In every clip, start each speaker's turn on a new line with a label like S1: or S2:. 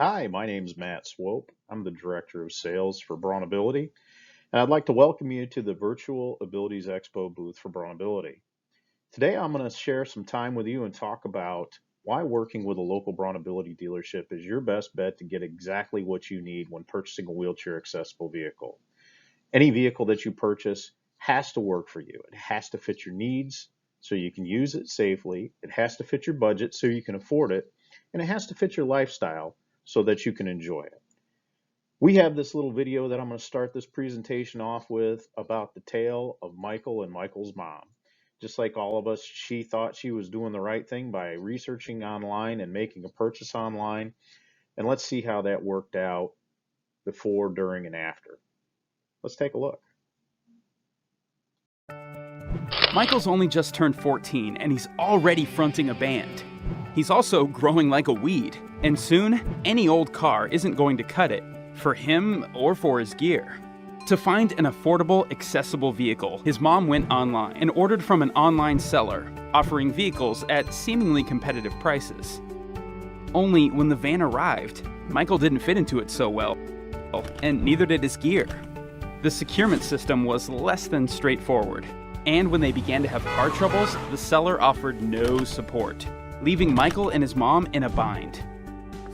S1: Hi, my name's Matt Swope. I'm the Director of Sales for BraunAbility, and I'd like to welcome you to the Virtual Abilities Expo booth for BraunAbility. Today, I'm going to share some time with you and talk about why working with a local BraunAbility dealership is your best bet to get exactly what you need when purchasing a wheelchair accessible vehicle. Any vehicle that you purchase has to work for you. It has to fit your needs so you can use it safely. It has to fit your budget so you can afford it. And it has to fit your lifestyle so that you can enjoy it. We have this little video that I'm going to start this presentation off with about the tale of Michael and Michael's mom. Just like all of us, she thought she was doing the right thing by researching online and making a purchase online. And let's see how that worked out before, during, and after. Let's take a look.
S2: Michael's only just turned 14 and he's already fronting a band. He's also growing like a weed, and soon, any old car isn't going to cut it, for him or for his gear. To find an affordable, accessible vehicle, his mom went online and ordered from an online seller, offering vehicles at seemingly competitive prices. Only when the van arrived, Michael didn't fit into it so well, and neither did his gear. The securement system was less than straightforward, and when they began to have car troubles, the seller offered no support, leaving Michael and his mom in a bind.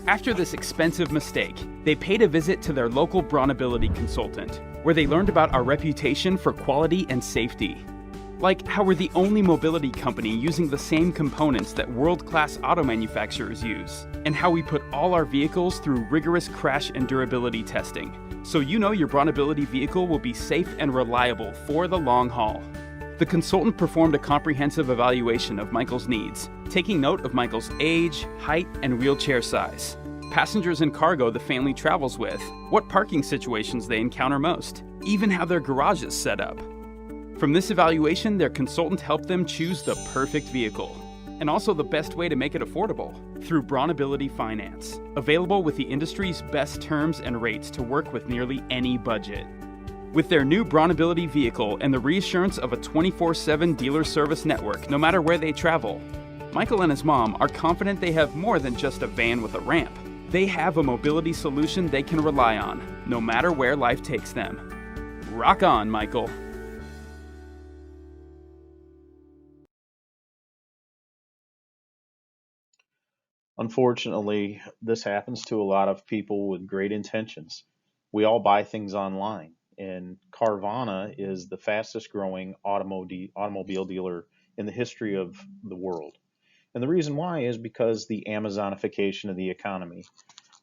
S2: After this expensive mistake, they paid a visit to their local BraunAbility consultant, where they learned about our reputation for quality and safety. Like how we're the only mobility company using the same components that world-class auto manufacturers use, and how we put all our vehicles through rigorous crash and durability testing, so you know your BraunAbility vehicle will be safe and reliable for the long haul. The consultant performed a comprehensive evaluation of Michael's needs, taking note of Michael's age, height, and wheelchair size, passengers and cargo the family travels with, what parking situations they encounter most, even how their garage is set up. From this evaluation, their consultant helped them choose the perfect vehicle, and also the best way to make it affordable, through BraunAbility Finance, available with the industry's best terms and rates to work with nearly any budget. With their new BraunAbility vehicle and the reassurance of a 24/7 dealer service network no matter where they travel, Michael and his mom are confident they have more than just a van with a ramp. They have a mobility solution they can rely on, no matter where life takes them. Rock on, Michael.
S1: Unfortunately, this happens to a lot of people with great intentions. We all buy things online, and Carvana is the fastest growing automobile dealer in the history of the world. And the reason why is because the Amazonification of the economy.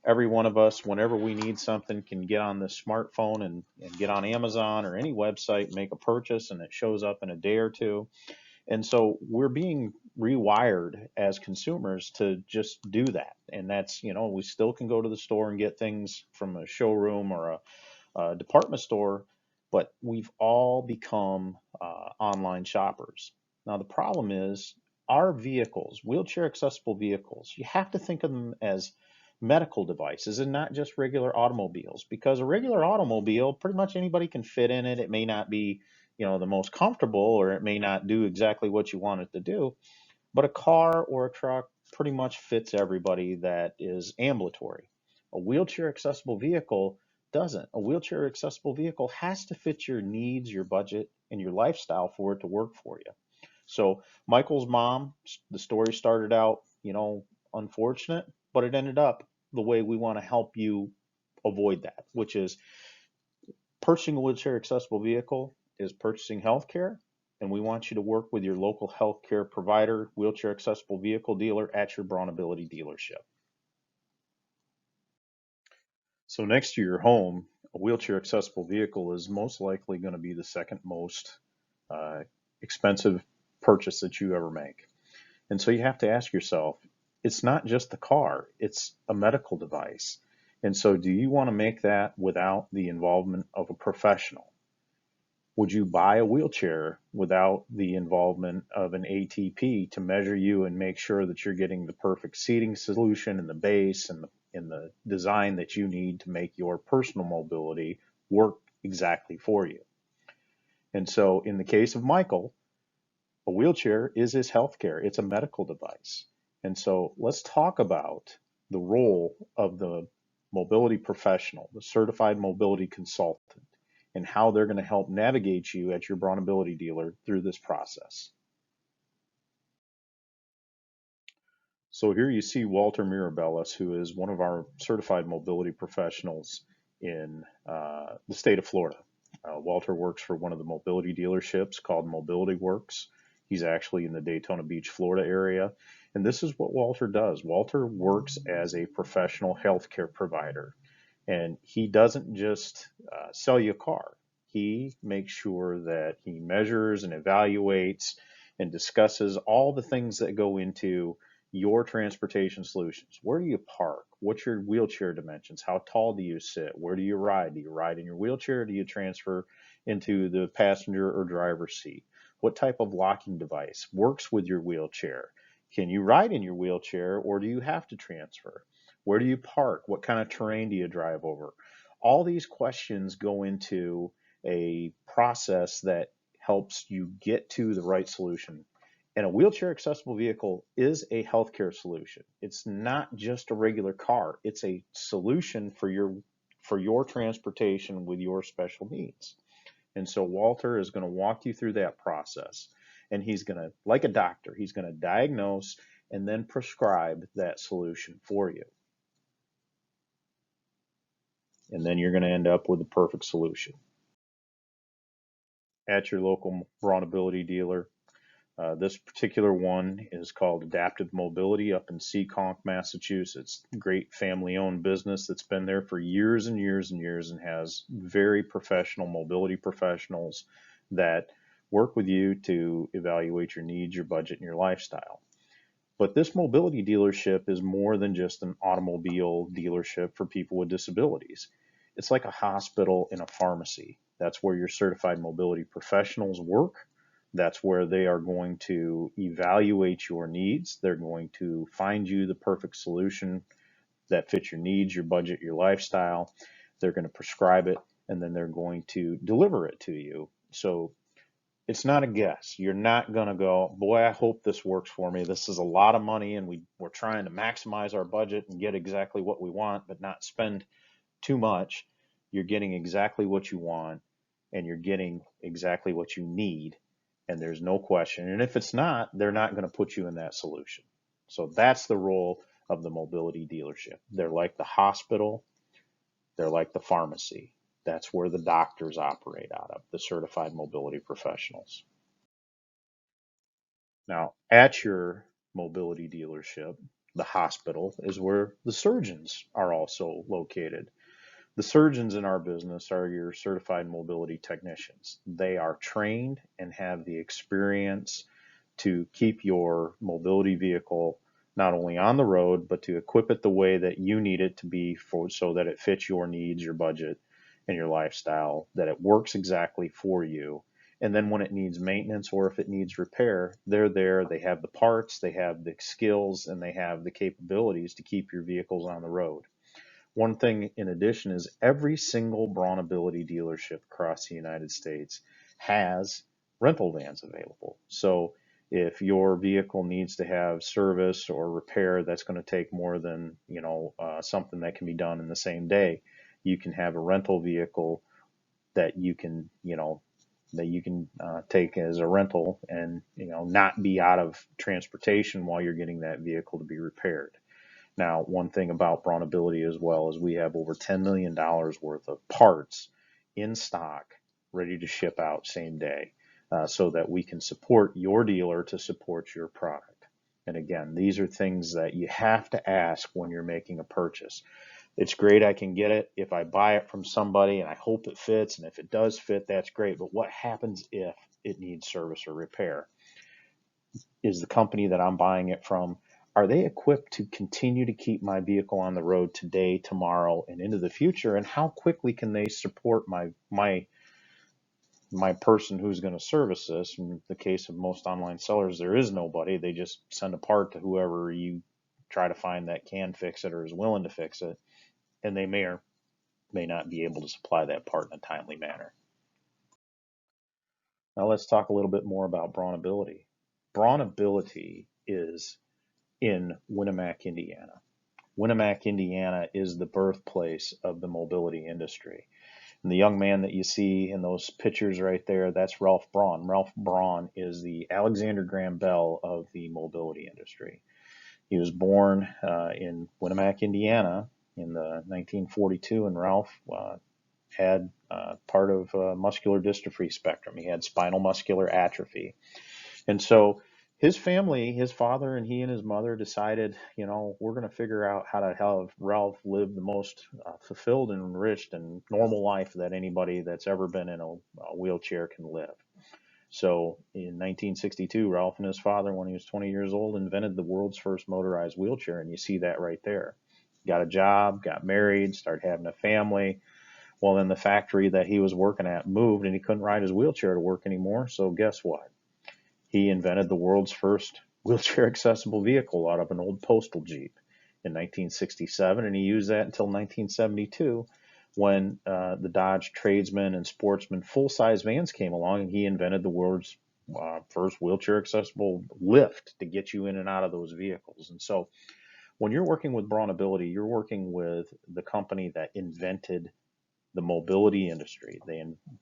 S1: Every one of us, whenever we need something, can get on the smartphone and get on Amazon or any website, make a purchase, and it shows up in a day or two. And so we're being rewired as consumers to just do that. And that's, we still can go to the store and get things from a showroom or a department store, but we've all become online shoppers. Now, the problem is our vehicles, wheelchair accessible vehicles, you have to think of them as medical devices and not just regular automobiles, because a regular automobile, pretty much anybody can fit in it. It may not be the most comfortable, or it may not do exactly what you want it to do. But a car or a truck pretty much fits everybody that is ambulatory. A wheelchair accessible vehicle doesn't. A wheelchair accessible vehicle has to fit your needs, your budget, and your lifestyle for it to work for you. So Michael's mom, the story started out, unfortunate, but it ended up the way we want to help you avoid that, which is purchasing a wheelchair accessible vehicle is purchasing healthcare, and we want you to work with your local healthcare provider, wheelchair accessible vehicle dealer at your BraunAbility dealership. So next to your home, a wheelchair accessible vehicle is most likely going to be the second most expensive purchase that you ever make. And so you have to ask yourself, it's not just the car, it's a medical device. And so do you want to make that without the involvement of a professional? Would you buy a wheelchair without the involvement of an ATP to measure you and make sure that you're getting the perfect seating solution and the base and the design that you need to make your personal mobility work exactly for you? And so in the case of Michael, a wheelchair is his healthcare. It's a medical device. And so let's talk about the role of the mobility professional, the certified mobility consultant, and how they're going to help navigate you at your BraunAbility dealer through this process. So here you see Walter Mirabellis, who is one of our certified mobility professionals in the state of Florida. Walter works for one of the mobility dealerships called Mobility Works. He's actually in the Daytona Beach, Florida area. And this is what Walter does. Walter works as a professional healthcare provider. And he doesn't just sell you a car. He makes sure that he measures and evaluates and discusses all the things that go into your transportation solutions. Where do you park? What's your wheelchair dimensions? How tall do you sit? Where do you ride? Do you ride in your wheelchair? Do you transfer into the passenger or driver's seat? What type of locking device works with your wheelchair? Can you ride in your wheelchair or do you have to transfer? Where do you park? What kind of terrain do you drive over? All these questions go into a process that helps you get to the right solution. And a wheelchair accessible vehicle is a healthcare solution. It's not just a regular car. It's a solution for your transportation with your special needs. And so Walter is going to walk you through that process. And he's going to, like a doctor, he's going to diagnose and then prescribe that solution for you. And then you're going to end up with the perfect solution. At your local BraunAbility dealer, this particular one is called Adaptive Mobility up in Seekonk, Massachusetts. Great family-owned business that's been there for years and years and years and has very professional mobility professionals that work with you to evaluate your needs, your budget, and your lifestyle. But this mobility dealership is more than just an automobile dealership for people with disabilities. It's like a hospital and a pharmacy. That's where your certified mobility professionals work. That's where they are going to evaluate your needs. They're going to find you the perfect solution that fits your needs, your budget, your lifestyle. They're going to prescribe it, and then they're going to deliver it to you. So it's not a guess. You're not going to go, boy, I hope this works for me. This is a lot of money, and we're trying to maximize our budget and get exactly what we want, but not spend too much. You're getting exactly what you want, and you're getting exactly what you need, and there's no question. And if it's not, they're not going to put you in that solution. So that's the role of the mobility dealership. They're like the hospital, they're like the pharmacy. That's where the doctors operate out of, the certified mobility professionals. Now, at your mobility dealership, the hospital is where the surgeons are also located. The surgeons in our business are your certified mobility technicians. They are trained and have the experience to keep your mobility vehicle not only on the road, but to equip it the way that you need it to be for so that it fits your needs, your budget, and your lifestyle, that it works exactly for you. And then when it needs maintenance or if it needs repair, they're there. They have the parts, they have the skills, and they have the capabilities to keep your vehicles on the road. One thing in addition is every single BraunAbility dealership across the United States has rental vans available. So if your vehicle needs to have service or repair that's going to take more than something that can be done in the same day, you can have a rental vehicle that you can take as a rental and not be out of transportation while you're getting that vehicle to be repaired. Now, one thing about BraunAbility as well is we have over $10 million worth of parts in stock ready to ship out same day so that we can support your dealer to support your product. And again, these are things that you have to ask when you're making a purchase. It's great I can get it if I buy it from somebody and I hope it fits. And if it does fit, that's great. But what happens if it needs service or repair? Is the company that I'm buying it from, are they equipped to continue to keep my vehicle on the road today, tomorrow, and into the future? And how quickly can they support my person who's going to service this? In the case of most online sellers, there is nobody. They just send a part to whoever you try to find that can fix it or is willing to fix it, and they may or may not be able to supply that part in a timely manner. Now let's talk a little bit more about BraunAbility. BraunAbility is in Winnemac, Indiana. Winamac, Indiana is the birthplace of the mobility industry. And the young man that you see in those pictures right there, that's Ralph Braun. Ralph Braun is the Alexander Graham Bell of the mobility industry. He was born in Winamac, Indiana in the 1942, and Ralph had part of muscular dystrophy spectrum. He had spinal muscular atrophy. And so his family, his father and he and his mother decided, we're going to figure out how to have Ralph live the most fulfilled and enriched and normal life that anybody that's ever been in a wheelchair can live. So in 1962, Ralph and his father, when he was 20 years old, invented the world's first motorized wheelchair. And you see that right there. Got a job, got married, started having a family. Well, then the factory that he was working at moved and he couldn't ride his wheelchair to work anymore. So guess what? He invented the world's first wheelchair accessible vehicle out of an old postal Jeep in 1967. And he used that until 1972 when the Dodge Tradesman and Sportsman full-size vans came along, and he invented the world's first wheelchair accessible lift to get you in and out of those vehicles. And so when you're working with BraunAbility, you're working with the company that invented the mobility industry.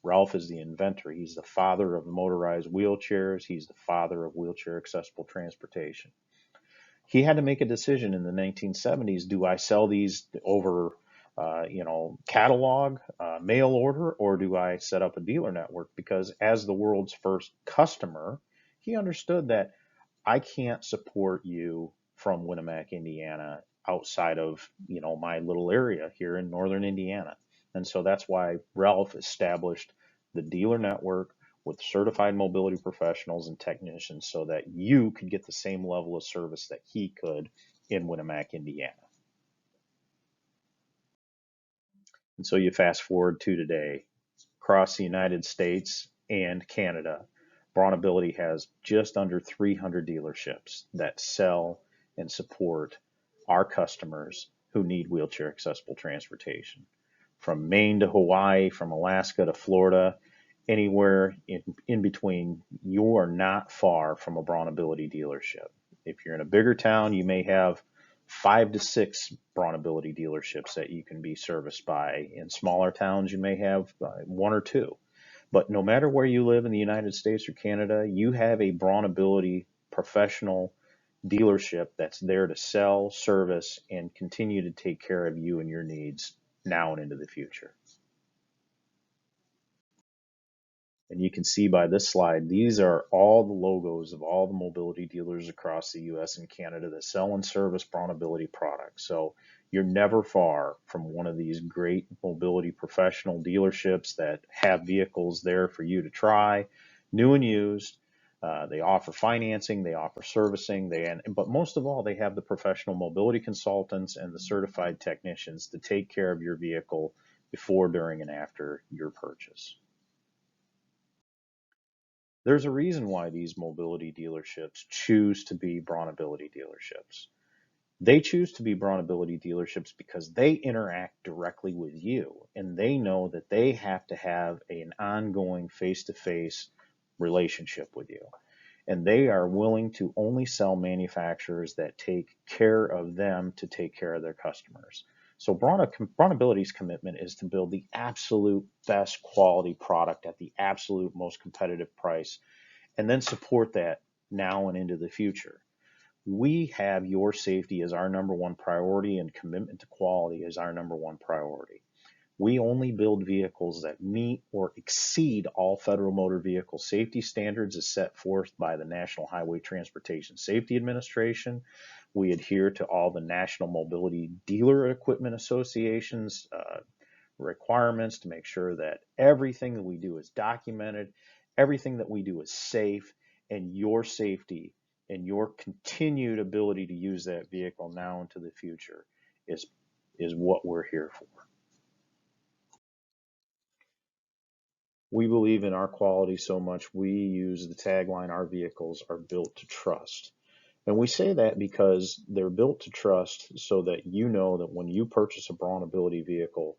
S1: Ralph is the inventor. He's the father of motorized wheelchairs. He's the father of wheelchair accessible transportation. He had to make a decision in the 1970s. Do I sell these over catalog, mail order, or do I set up a dealer network? Because as the world's first customer, he understood that I can't support you from Winamac, Indiana, outside of, my little area here in northern Indiana. And so that's why Ralph established the dealer network with certified mobility professionals and technicians so that you could get the same level of service that he could in Winamac, Indiana. And so you fast forward to today, across the United States and Canada, BraunAbility has just under 300 dealerships that sell and support our customers who need wheelchair accessible transportation. From Maine to Hawaii, from Alaska to Florida, anywhere in between, you are not far from a BraunAbility dealership. If you're in a bigger town, you may have 5 to 6 BraunAbility dealerships that you can be serviced by. In smaller towns, you may have 1 or 2. But no matter where you live in the United States or Canada, you have a BraunAbility professional dealership that's there to sell, service, and continue to take care of you and your needs now and into the future. And you can see by this slide, these are all the logos of all the mobility dealers across the US and Canada that sell and service BraunAbility products. So you're never far from one of these great mobility professional dealerships that have vehicles there for you to try, new and used. They offer financing, they offer servicing, but most of all, they have the professional mobility consultants and the certified technicians to take care of your vehicle before, during, and after your purchase. There's a reason why these mobility dealerships choose to be BraunAbility dealerships. They choose to be BraunAbility dealerships because they interact directly with you, and they know that they have to have an ongoing face-to-face relationship with you. And they are willing to only sell manufacturers that take care of them to take care of their customers. So BraunAbility's commitment is to build the absolute best quality product at the absolute most competitive price, and then support that now and into the future. We have your safety as our number one priority, and commitment to quality is our number one priority. We only build vehicles that meet or exceed all federal motor vehicle safety standards as set forth by the National Highway Transportation Safety Administration. We adhere to all the National Mobility Dealer Equipment Association's requirements to make sure that everything that we do is documented, everything that we do is safe, and your safety and your continued ability to use that vehicle now into the future is what we're here for. We believe in our quality so much, we use the tagline, our vehicles are built to trust. And we say that because they're built to trust so that you know that when you purchase a BraunAbility vehicle,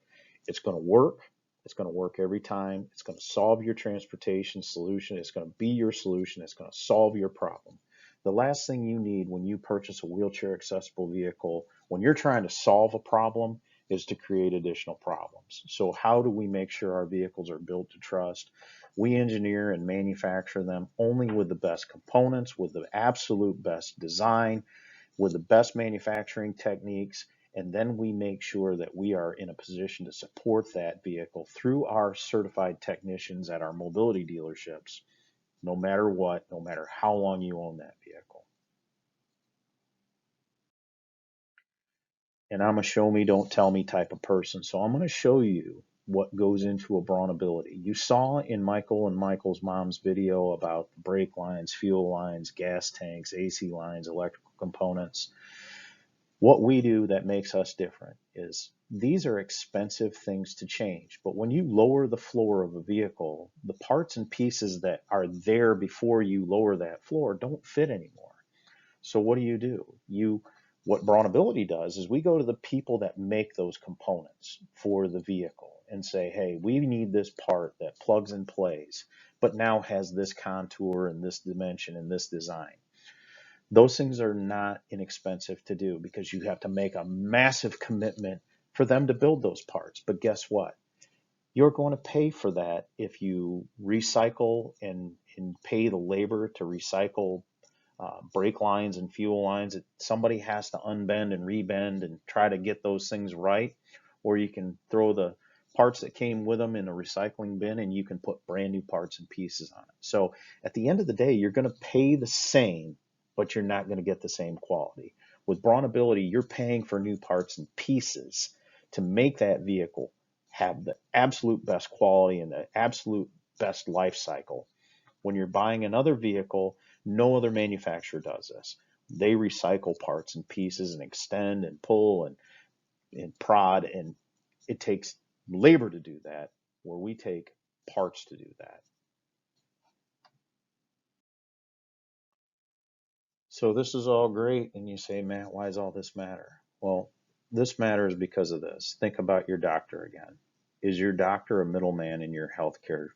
S1: it's going to work. It's going to work every time. It's going to solve your transportation solution. It's going to be your solution. It's going to solve your problem. The last thing you need when you purchase a wheelchair accessible vehicle When you're trying to solve a problem, is to create additional problems. So how do we make sure our vehicles are built to trust? We engineer and manufacture them only with the best components, with the absolute best design, with the best manufacturing techniques, and then we make sure that we are in a position to support that vehicle through our certified technicians at our mobility dealerships, no matter what, no matter how long you own that vehicle. And I'm a show me, don't tell me type of person. So I'm going to show you what goes into a BraunAbility. You saw in Michael and Michael's mom's video about brake lines, fuel lines, gas tanks, AC lines, electrical components. What we do that makes us different is these are expensive things to change. But when you lower the floor of a vehicle, the parts and pieces that are there before you lower that floor don't fit anymore. So what do? What BraunAbility does is we go to the people that make those components for the vehicle and say, hey, we need this part that plugs and plays, but now has this contour and this dimension and this design. Those things are not inexpensive to do because you have to make a massive commitment for them to build those parts. But guess what? You're going to pay for that if you recycle and pay the labor to recycle brake lines and fuel lines. Somebody has to unbend and rebend and try to get those things right, or you can throw the parts that came with them in a recycling bin and you can put brand new parts and pieces on it. So at the end of the day, you're going to pay the same, but you're not going to get the same quality. With BraunAbility, you're paying for new parts and pieces to make that vehicle have the absolute best quality and the absolute best life cycle. When you're buying another vehicle, no other manufacturer does this. They recycle parts and pieces and extend and pull and prod, and it takes labor to do that, where we take parts to do that. So this is all great, and you say, Matt, why does all this matter? Well, this matters because of this. Think about your doctor again. Is your doctor a middleman in your healthcare?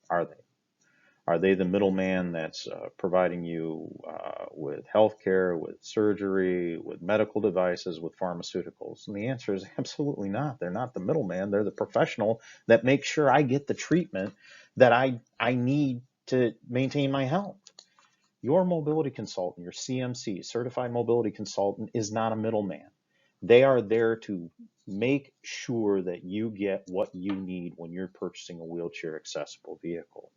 S1: Are they? Are they the middleman that's providing you with healthcare, with surgery, with medical devices, with pharmaceuticals? And the answer is absolutely not. They're not the middleman. They're the professional that makes sure I get the treatment that I need to maintain my health. Your mobility consultant, your CMC, certified mobility consultant, is not a middleman. They are there to make sure that you get what you need when you're purchasing a wheelchair accessible vehicle.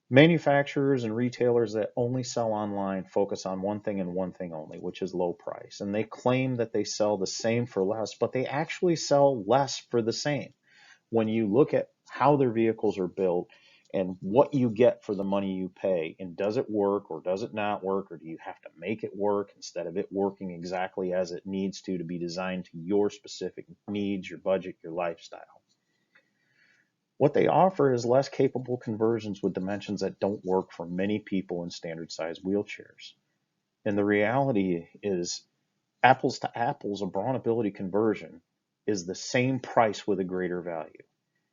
S1: Manufacturers and retailers that only sell online focus on one thing and one thing only, which is low price. And they claim that they sell the same for less, but they actually sell less for the same. When you look at how their vehicles are built and what you get for the money you pay, and does it work or does it not work, or do you have to make it work instead of it working exactly as it needs to be designed to your specific needs, your budget, your lifestyle. What they offer is less capable conversions with dimensions that don't work for many people in standard size wheelchairs. And the reality is, apples to apples, a BraunAbility conversion is the same price with a greater value.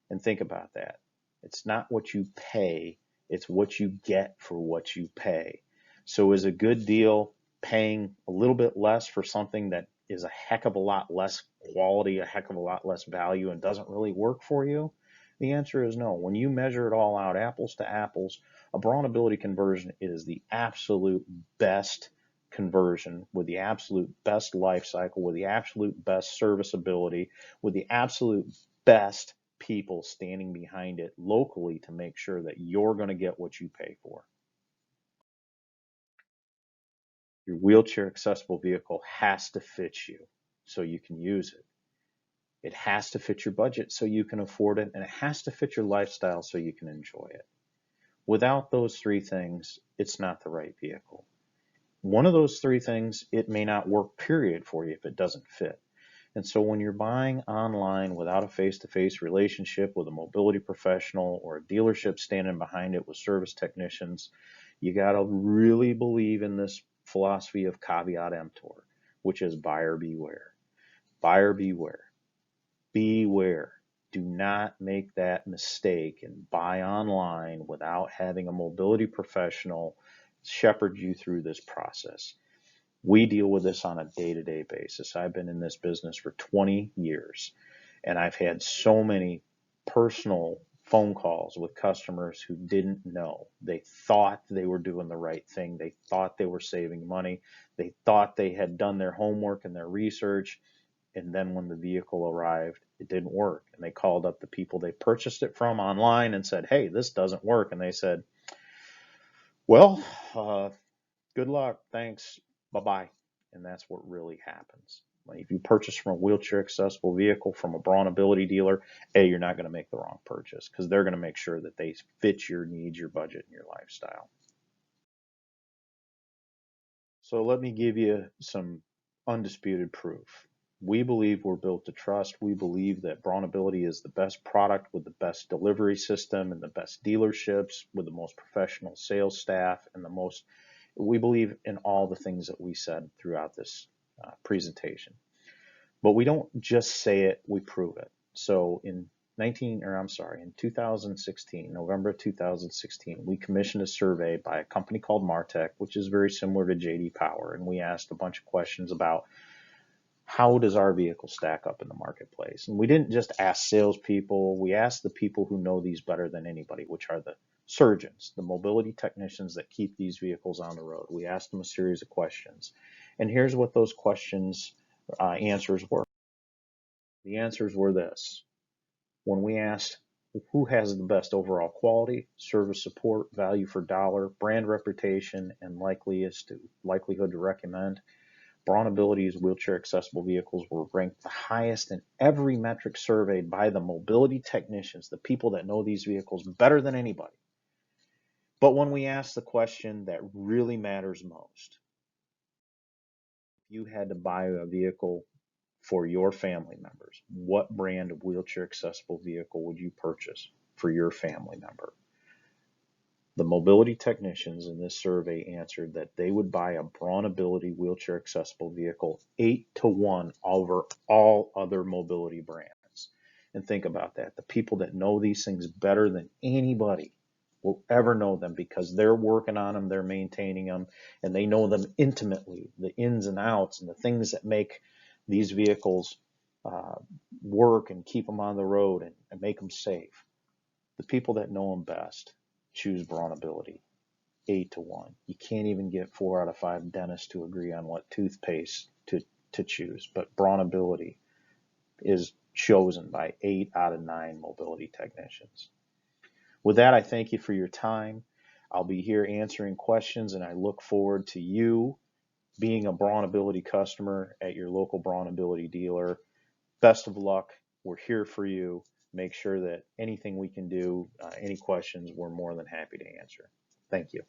S1: And think about that. It's not what you pay, it's what you get for what you pay. So is a good deal paying a little bit less for something that is a heck of a lot less quality, a heck of a lot less value, and doesn't really work for you? The answer is no. When you measure it all out, apples to apples, a BraunAbility conversion is the absolute best conversion with the absolute best life cycle, with the absolute best serviceability, with the absolute best people standing behind it locally to make sure that you're going to get what you pay for. Your wheelchair accessible vehicle has to fit you so you can use it. It has to fit your budget so you can afford it, and it has to fit your lifestyle so you can enjoy it. Without those three things, it's not the right vehicle. One of those three things, it may not work, period, for you if it doesn't fit. And so when you're buying online without a face-to-face relationship with a mobility professional or a dealership standing behind it with service technicians, you got to really believe in this philosophy of caveat emptor, which is buyer beware. Buyer beware. Beware. Do not make that mistake and buy online without having a mobility professional shepherd you through this process. We deal with this on a day-to-day basis. I've been in this business for 20 years, and I've had so many personal phone calls with customers who didn't know. They thought they were doing the right thing. They thought they were saving money. They thought they had done their homework and their research. And then when the vehicle arrived, it didn't work. And they called up the people they purchased it from online and said, "Hey, this doesn't work." And they said, "Well, good luck. Thanks. Bye bye." And that's what really happens. Like if you purchase from a wheelchair accessible vehicle from a BraunAbility dealer, A, you're not going to make the wrong purchase because they're going to make sure that they fit your needs, your budget, and your lifestyle. So let me give you some undisputed proof. We believe we're built to trust. We believe that BraunAbility is the best product with the best delivery system and the best dealerships with the most professional sales staff and the most. We believe in all the things that we said throughout this presentation. But we don't just say it, we prove it. So in 2016, November 2016, we commissioned a survey by a company called Martech, which is very similar to JD Power, and we asked a bunch of questions about how does our vehicle stack up in the marketplace. And we didn't just ask salespeople, we asked the people who know these better than anybody, which are the surgeons, the mobility technicians that keep these vehicles on the road. We asked them a series of questions. And here's what those questions answers were. The answers were this. When we asked who has the best overall quality, service support, value for dollar, brand reputation, and likelihood to recommend, BraunAbility's wheelchair accessible vehicles were ranked the highest in every metric surveyed by the mobility technicians, the people that know these vehicles better than anybody. But when we asked the question that really matters most, if you had to buy a vehicle for your family members, what brand of wheelchair accessible vehicle would you purchase for your family member? The mobility technicians in this survey answered that they would buy a BraunAbility wheelchair accessible vehicle 8-1 over all other mobility brands. And think about that. The people that know these things better than anybody will ever know them because they're working on them, they're maintaining them, and they know them intimately, the ins and outs and the things that make these vehicles work and keep them on the road and make them safe. The people that know them best choose BraunAbility 8-1. You can't even get 4 out of 5 dentists to agree on what toothpaste to choose, but BraunAbility is chosen by 8 out of 9 mobility technicians. With that, I thank you for your time. I'll be here answering questions, and I look forward to you being a BraunAbility customer at your local BraunAbility dealer. Best of luck. We're here for you. Make sure that anything we can do, any questions, we're more than happy to answer. Thank you.